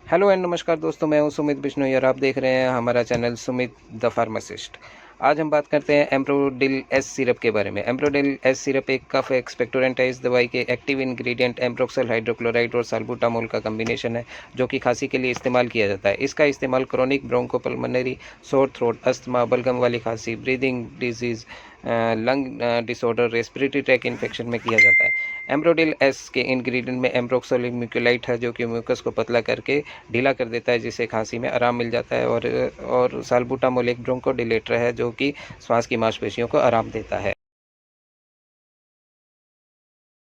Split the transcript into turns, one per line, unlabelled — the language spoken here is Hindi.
हेलो एंड नमस्कार दोस्तों, मैं हूं सुमित बिश्नोई और आप देख रहे हैं हमारा चैनल सुमित द फार्मासिस्ट। आज हम बात करते हैं एम्प्रोडिल एस सिरप के बारे में। एम्प्रोडिल एस सिरप एक कफ एक्सपेक्टोरेंट है। इस दवाई के एक्टिव इंग्रेडिएंट एम्प्रोक्सल हाइड्रोक्लोराइड और साल्बुटामोल का कम्बिनेशन है, जो कि खांसी के लिए इस्तेमाल किया जाता है। इसका इस्तेमाल chronic bronchopulmonary, sore throat, asthma, बलगम वाली खांसी, breathing disease, lung disorder, respiratory tract infection में किया जाता है। एम्प्रोडिल एस के इंग्रेडिएंट में एम्प्रोक्सल म्यूकोलाइट है, जो कि म्यूकस को पतला करके ढीला कर देता है, जिससे खांसी में आराम मिल जाता है। और साल्बुटामोल एक ब्रोंकोडिलेटर है, जो कि श्वास की मांसपेशियों को आराम देता है।